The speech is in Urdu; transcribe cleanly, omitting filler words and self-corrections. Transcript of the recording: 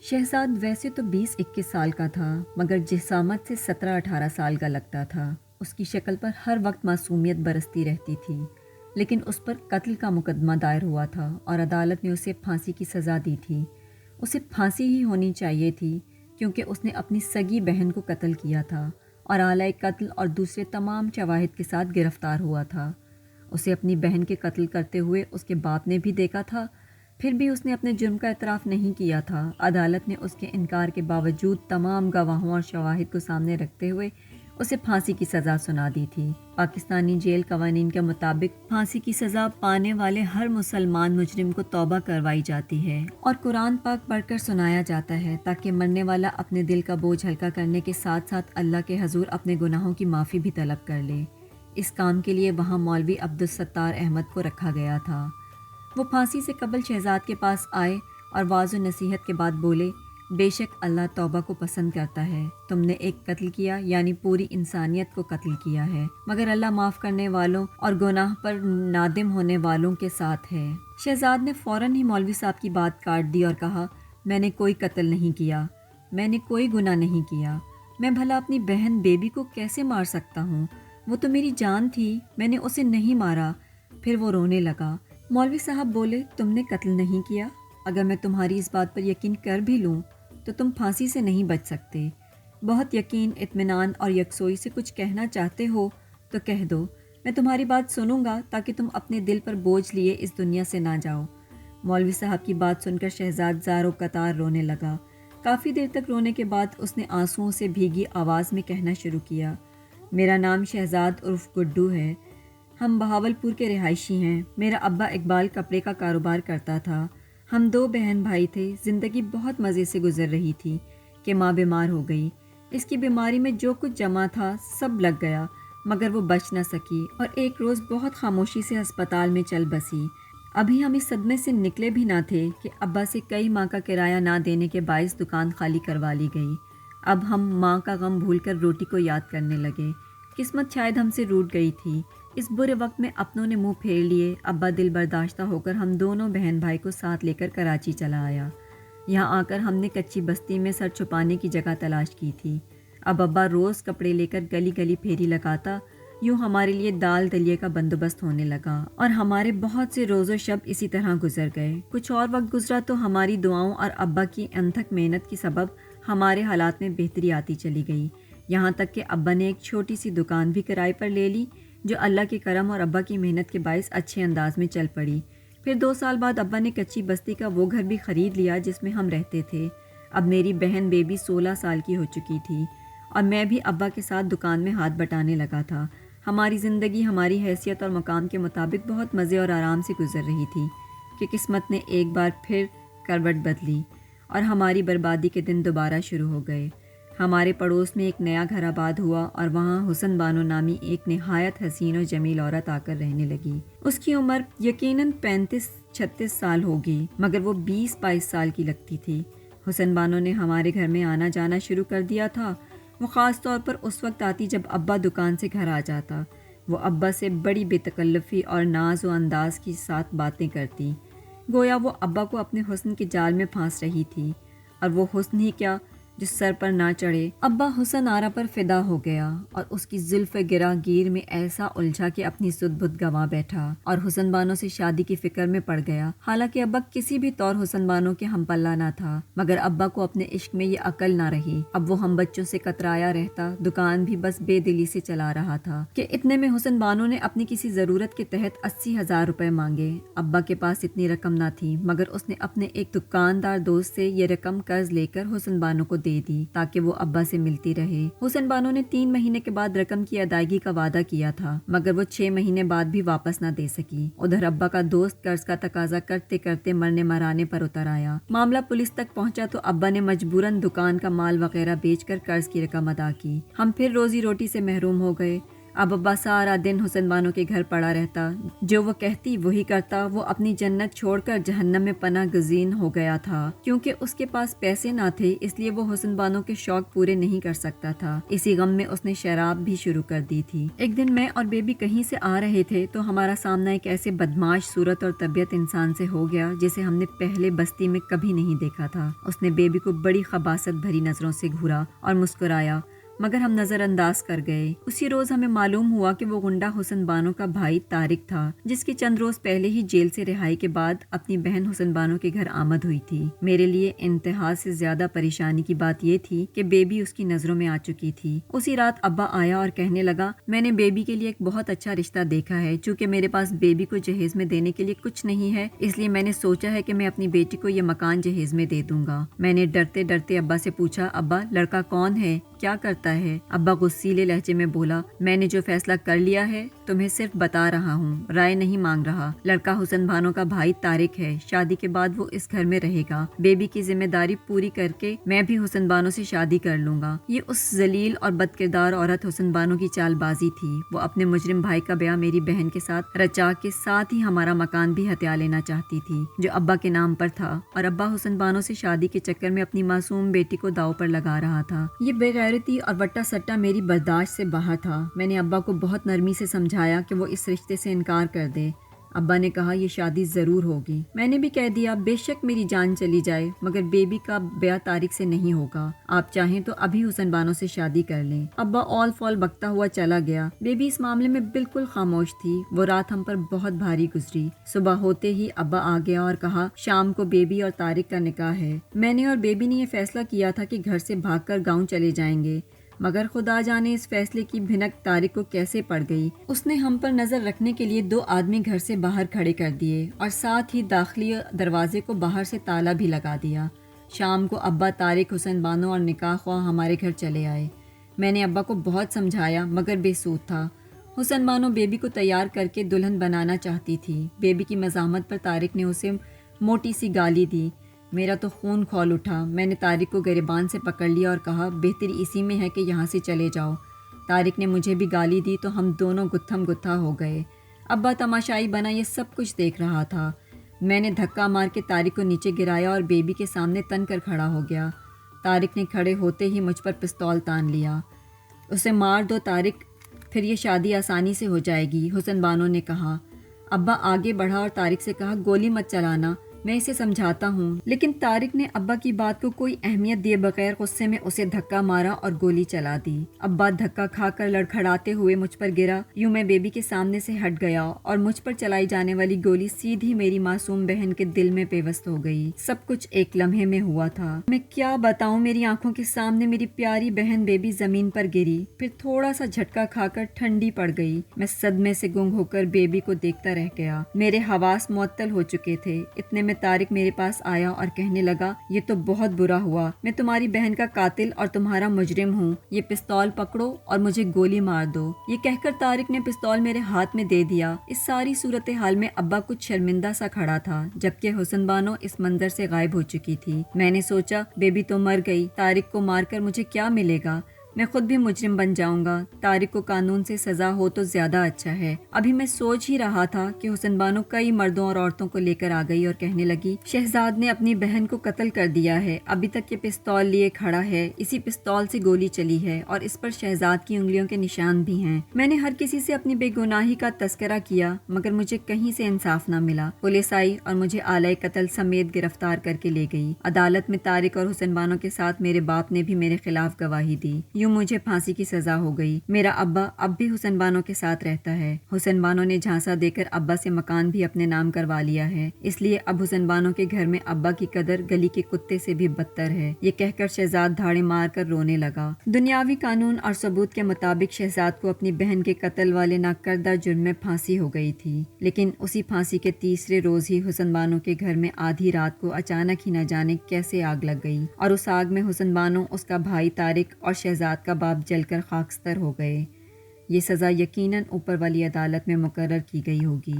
شہزاد ویسے تو 20-21 سال کا تھا، مگر جسامت سے 17-18 سال کا لگتا تھا۔ اس کی شکل پر ہر وقت معصومیت برستی رہتی تھی، لیکن اس پر قتل کا مقدمہ دائر ہوا تھا اور عدالت نے اسے پھانسی کی سزا دی تھی۔ اسے پھانسی ہی ہونی چاہیے تھی، کیونکہ اس نے اپنی سگی بہن کو قتل کیا تھا اور آلۂ قتل اور دوسرے تمام شواہد کے ساتھ گرفتار ہوا تھا۔ اسے اپنی بہن کے قتل کرتے ہوئے اس کے باپ نے بھی دیکھا تھا، پھر بھی اس نے اپنے جرم کا اعتراف نہیں کیا تھا۔ عدالت نے اس کے انکار کے باوجود تمام گواہوں اور شواہد کو سامنے رکھتے ہوئے اسے پھانسی کی سزا سنا دی تھی۔ پاکستانی جیل قوانین کے مطابق پھانسی کی سزا پانے والے ہر مسلمان مجرم کو توبہ کروائی جاتی ہے اور قرآن پاک پڑھ کر سنایا جاتا ہے، تاکہ مرنے والا اپنے دل کا بوجھ ہلکا کرنے کے ساتھ ساتھ اللہ کے حضور اپنے گناہوں کی معافی بھی طلب کر لے۔ اس کام کے لیے وہاں مولوی عبدالستار احمد کو رکھا گیا تھا۔ وہ پھانسی سے قبل شہزاد کے پاس آئے اور واضح نصیحت کے بعد بولے، بے شک اللہ توبہ کو پسند کرتا ہے۔ تم نے ایک قتل کیا، یعنی پوری انسانیت کو قتل کیا ہے، مگر اللہ معاف کرنے والوں اور گناہ پر نادم ہونے والوں کے ساتھ ہے۔ شہزاد نے فوراً ہی مولوی صاحب کی بات کاٹ دی اور کہا، میں نے کوئی قتل نہیں کیا، میں نے کوئی گناہ نہیں کیا، میں بھلا اپنی بہن بیبی کو کیسے مار سکتا ہوں؟ وہ تو میری جان تھی، میں نے اسے نہیں مارا۔ پھر وہ رونے لگا۔ مولوی صاحب بولے، تم نے قتل نہیں کیا؟ اگر میں تمہاری اس بات پر یقین کر بھی لوں تو تم پھانسی سے نہیں بچ سکتے۔ بہت یقین، اطمینان اور یکسوئی سے کچھ کہنا چاہتے ہو تو کہہ دو، میں تمہاری بات سنوں گا تاکہ تم اپنے دل پر بوجھ لیے اس دنیا سے نہ جاؤ۔ مولوی صاحب کی بات سن کر شہزاد زار و قطار رونے لگا۔ کافی دیر تک رونے کے بعد اس نے آنسوؤں سے بھیگی آواز میں کہنا شروع کیا، میرا نام شہزاد عرف گڈو ہے، ہم بہاولپور کے رہائشی ہیں۔ میرا ابا اقبال کپڑے کا کاروبار کرتا تھا، ہم 2 بہن بھائی تھے۔ زندگی بہت مزے سے گزر رہی تھی کہ ماں بیمار ہو گئی۔ اس کی بیماری میں جو کچھ جمع تھا سب لگ گیا، مگر وہ بچ نہ سکی اور ایک روز بہت خاموشی سے ہسپتال میں چل بسی۔ ابھی ہم اس صدمے سے نکلے بھی نہ تھے کہ ابا سے کئی ماہ کا کرایہ نہ دینے کے باعث دکان خالی کروا لی گئی۔ اب ہم ماں کا غم بھول کر روٹی کو یاد کرنے لگے۔ قسمت شاید ہم سے روٹ گئی تھی۔ اس برے وقت میں اپنوں نے منہ پھیر لیے۔ ابا دل برداشتہ ہو کر ہم دونوں بہن بھائی کو ساتھ لے کر کراچی چلا آیا۔ یہاں آ کر ہم نے کچی بستی میں سر چھپانے کی جگہ تلاش کی تھی۔ اب ابا روز کپڑے لے کر گلی گلی پھیری لگاتا، یوں ہمارے لیے دال دلیے کا بندوبست ہونے لگا اور ہمارے بہت سے روز و شب اسی طرح گزر گئے۔ کچھ اور وقت گزرا تو ہماری دعاؤں اور ابا کی انتھک محنت کی سبب ہمارے حالات میں بہتری آتی چلی گئی، یہاں تک کہ ابا نے ایک چھوٹی سی دکان بھی کرائے پر لے لی، جو اللہ کے کرم اور ابا کی محنت کے باعث اچھے انداز میں چل پڑی۔ پھر 2 سال بعد ابا نے کچی بستی کا وہ گھر بھی خرید لیا جس میں ہم رہتے تھے۔ اب میری بہن بیبی 16 سال کی ہو چکی تھی اور میں بھی ابا کے ساتھ دکان میں ہاتھ بٹانے لگا تھا۔ ہماری زندگی ہماری حیثیت اور مقام کے مطابق بہت مزے اور آرام سے گزر رہی تھی کہ قسمت نے ایک بار پھر کروٹ بدلی اور ہماری بربادی کے دن دوبارہ شروع ہو گئے۔ ہمارے پڑوس میں ایک نیا گھر آباد ہوا اور وہاں حسن بانو نامی ایک نہایت حسین و جمیل عورت آ کر رہنے لگی۔ اس کی عمر یقیناً 35-36 سال ہوگی، مگر وہ 20-22 سال کی لگتی تھی۔ حسن بانو نے ہمارے گھر میں آنا جانا شروع کر دیا تھا۔ وہ خاص طور پر اس وقت آتی جب ابا دکان سے گھر آ جاتا۔ وہ ابا سے بڑی بے تکلفی اور ناز و انداز کے ساتھ باتیں کرتی، گویا وہ ابا کو اپنے حسن کے جال میں پھانس رہی تھی، اور وہ حسن ہی کیا جو سر پر نہ چڑھے۔ ابا حسن آرا پر فدا ہو گیا اور اس کی زلف گرہ گیر میں ایسا الجھا کہ اپنی سدھ بدھ گنوا بیٹھا اور حسن بانو سے شادی کی فکر میں پڑ گیا۔ حالانکہ ابا کسی بھی طور حسن بانو کے ہم پلہ نہ تھا، مگر ابا کو اپنے عشق میں یہ عقل نہ رہی۔ اب وہ ہم بچوں سے کترایا رہتا، دکان بھی بس بے دلی سے چلا رہا تھا کہ اتنے میں حسن بانو نے اپنی کسی ضرورت کے تحت 80,000 روپے مانگے۔ ابا کے پاس اتنی رقم نہ تھی، مگر اس نے اپنے ایک دکاندار دوست سے یہ رقم قرض لے کر حسن بانو کو دے دی تاکہ وہ ابا سے ملتی رہے۔ حسن بانو نے 3 مہینے کے بعد رقم کی ادائیگی کا وعدہ کیا تھا، مگر وہ 6 مہینے بعد بھی واپس نہ دے سکی۔ ادھر ابا کا دوست قرض کا تقاضا کرتے کرتے مرنے مرانے پر اتر آیا۔ معاملہ پولیس تک پہنچا تو ابا نے مجبوراً دکان کا مال وغیرہ بیچ کر قرض کی رقم ادا کی۔ ہم پھر روزی روٹی سے محروم ہو گئے۔ اب ابا سارا دن حسن بانو کے گھر پڑا رہتا، جو وہ کہتی وہی کرتا۔ وہ اپنی جنت چھوڑ کر جہنم میں پناہ گزین ہو گیا تھا، کیونکہ اس کے پاس پیسے نہ تھے، اس لیے وہ حسن بانو کے شوق پورے نہیں کر سکتا تھا۔ اسی غم میں اس نے شراب بھی شروع کر دی تھی۔ ایک دن میں اور بیبی کہیں سے آ رہے تھے تو ہمارا سامنا ایک ایسے بدماش صورت اور طبیعت انسان سے ہو گیا جسے ہم نے پہلے بستی میں کبھی نہیں دیکھا تھا۔ اس نے بیبی کو بڑی خباثت بھری نظروں سے گھورا اور مسکرایا، مگر ہم نظر انداز کر گئے۔ اسی روز ہمیں معلوم ہوا کہ وہ غنڈہ حسن بانو کا بھائی طارق تھا، جس کی چند روز پہلے ہی جیل سے رہائی کے بعد اپنی بہن حسن بانو کے گھر آمد ہوئی تھی۔ میرے لیے انتہا سے زیادہ پریشانی کی بات یہ تھی کہ بیبی اس کی نظروں میں آ چکی تھی۔ اسی رات ابا آیا اور کہنے لگا، میں نے بیبی کے لیے ایک بہت اچھا رشتہ دیکھا ہے۔ چونکہ میرے پاس بیبی کو جہیز میں دینے کے لیے کچھ نہیں ہے، اس لیے میں نے سوچا ہے کہ میں اپنی بیٹی کو یہ مکان جہیز میں دے دوں گا۔ میں نے ڈرتے ڈرتے ابا سے پوچھا، ابا لڑکا کون ہے، کیا کرتا ہے؟ ابا غصیلے لہجے میں بولا، میں نے جو فیصلہ کر لیا ہے تمہیں صرف بتا رہا ہوں، رائے نہیں مانگ رہا۔ لڑکا حسن بانو کا بھائی طارق ہے، شادی کے بعد وہ اس گھر میں رہے گا۔ بیبی کی ذمہ داری پوری کر کے میں بھی حسن بانو سے شادی کر لوں گا۔ یہ اس ذلیل اور بد کردار عورت حسن بانو کی چال بازی تھی۔ وہ اپنے مجرم بھائی کا بیاہ میری بہن کے ساتھ رچا کے ساتھ ہی ہمارا مکان بھی ہتھیا لینا چاہتی تھی، جو ابا کے نام پر تھا، اور ابا حسن بانو سے شادی کے چکر میں اپنی معصوم بیٹی کو داؤ پر لگا رہا تھا۔ یہ بے غیرتی اور وٹا سٹا میری برداشت سے باہر تھا۔ میں نے ابا کو بہت نرمی سے سمجھایا کہ وہ اس رشتے سے انکار کر دے۔ ابا نے کہا، یہ شادی ضرور ہوگی۔ میں نے بھی کہہ دیا، بے شک میری جان چلی جائے مگر بیبی کا بیاہ طارق سے نہیں ہوگا۔ آپ چاہیں تو ابھی حسن بانو سے شادی کر لیں۔ ابا اول فول بکتا ہوا چلا گیا۔ بیبی اس معاملے میں بالکل خاموش تھی۔ وہ رات ہم پر بہت بھاری گزری۔ صبح ہوتے ہی ابا آ گیا اور کہا، شام کو بیبی اور طارق کا نکاح ہے۔ میں نے اور بیبی نے یہ فیصلہ کیا تھا کہ گھر سے بھاگ کر گاؤں چلے جائیں گے، مگر خدا جانے اس فیصلے کی بھنک طارق کو کیسے پڑ گئی۔ اس نے ہم پر نظر رکھنے کے لیے 2 آدمی گھر سے باہر کھڑے کر دیے اور ساتھ ہی داخلی دروازے کو باہر سے تالا بھی لگا دیا۔ شام کو ابا، طارق، حسن بانو اور نکاح خواہ ہمارے گھر چلے آئے۔ میں نے ابا کو بہت سمجھایا مگر بے سود تھا۔ حسن بانو بیبی کو تیار کر کے دلہن بنانا چاہتی تھی۔ بیبی کی مزاحمت پر طارق نے اسے موٹی سی گالی دی۔ میرا تو خون کھول اٹھا۔ میں نے طارق کو گریبان سے پکڑ لیا اور کہا، بہتری اسی میں ہے کہ یہاں سے چلے جاؤ۔ طارق نے مجھے بھی گالی دی تو ہم دونوں گتھم گتھا ہو گئے۔ ابا تماشائی بنا یہ سب کچھ دیکھ رہا تھا۔ میں نے دھکا مار کے طارق کو نیچے گرایا اور بیبی کے سامنے تن کر کھڑا ہو گیا۔ طارق نے کھڑے ہوتے ہی مجھ پر پستول تان لیا۔ اسے مار دو طارق، پھر یہ شادی آسانی سے ہو جائے گی، حسن بانو نے کہا۔ ابا آگے بڑھا اور طارق سے کہا، گولی مت چلانا، میں اسے سمجھاتا ہوں۔ لیکن طارق نے ابا کی بات کو کوئی اہمیت دیے بغیر غصے میں اسے دھکا مارا اور گولی چلا دی۔ ابا دھکا کھا کر لڑکھڑاتے ہوئے مجھ پر گرا۔ یوں میں بیبی کے سامنے سے ہٹ گیا اور مجھ پر چلائی جانے والی گولی سیدھی میری معصوم بہن کے دل میں پیوست ہو گئی۔ سب کچھ ایک لمحے میں ہوا تھا۔ میں کیا بتاؤں، میری آنکھوں کے سامنے میری پیاری بہن بیبی زمین پر گری، پھر تھوڑا سا جھٹکا کھا کر ٹھنڈی پڑ گئی۔ میں صدمے سے گنگ ہو کر بیبی کو دیکھتا رہ گیا۔ میرے حواس معطل ہو چکے تھے۔ اتنے میں طارق میرے پاس آیا اور کہنے لگا، یہ تو بہت برا ہوا، میں تمہاری بہن کا قاتل اور تمہارا مجرم ہوں، یہ پستول پکڑو اور مجھے گولی مار دو۔ یہ کہہ کر طارق نے پستول میرے ہاتھ میں دے دیا۔ اس ساری صورتحال میں ابا کچھ شرمندہ سا کھڑا تھا، جبکہ حسن بانو اس منظر سے غائب ہو چکی تھی۔ میں نے سوچا، بیبی تو مر گئی، طارق کو مار کر مجھے کیا ملے گا؟ میں خود بھی مجرم بن جاؤں گا۔ طارق کو قانون سے سزا ہو تو زیادہ اچھا ہے۔ ابھی میں سوچ ہی رہا تھا کہ حسن بانو کئی مردوں اور عورتوں کو لے کر آ گئی اور کہنے لگی، شہزاد نے اپنی بہن کو قتل کر دیا ہے، ابھی تک یہ پستول لیے کھڑا ہے، اسی پستول سے گولی چلی ہے اور اس پر شہزاد کی انگلیوں کے نشان بھی ہیں۔ میں نے ہر کسی سے اپنی بے گناہی کا تذکرہ کیا مگر مجھے کہیں سے انصاف نہ ملا۔ پولیس آئی اور مجھے آلۂ قتل سمیت گرفتار کر کے لے گئی۔ عدالت میں طارق اور حسن بانو کے ساتھ میرے باپ نے بھی میرے خلاف گواہی دی۔ یوں مجھے پھانسی کی سزا ہو گئی۔ میرا ابا اب بھی حسن بانو کے ساتھ رہتا ہے۔ حسن بانو نے جھانسا دے کر ابا سے مکان بھی اپنے نام کروا لیا ہے، اس لیے اب حسن بانو کے گھر میں ابا کی قدر گلی کے کتے سے بھی بدتر ہے۔ یہ کہہ کر شہزاد دھاڑے مار کر رونے لگا۔ دنیاوی قانون اور ثبوت کے مطابق شہزاد کو اپنی بہن کے قتل والے ناکردہ جرم میں پھانسی ہو گئی تھی، لیکن اسی پھانسی کے تیسرے روز ہی حسن بانو کے گھر میں آدھی رات کو اچانک ہی نہ جانے کیسے آگ لگ گئی اور اس آگ میں حسن بانو، اس کا بھائی طارق اور شہزاد کا باپ جل کر خاکستر ہو گئے۔ یہ سزا یقیناً اوپر والی عدالت میں مقرر کی گئی ہوگی۔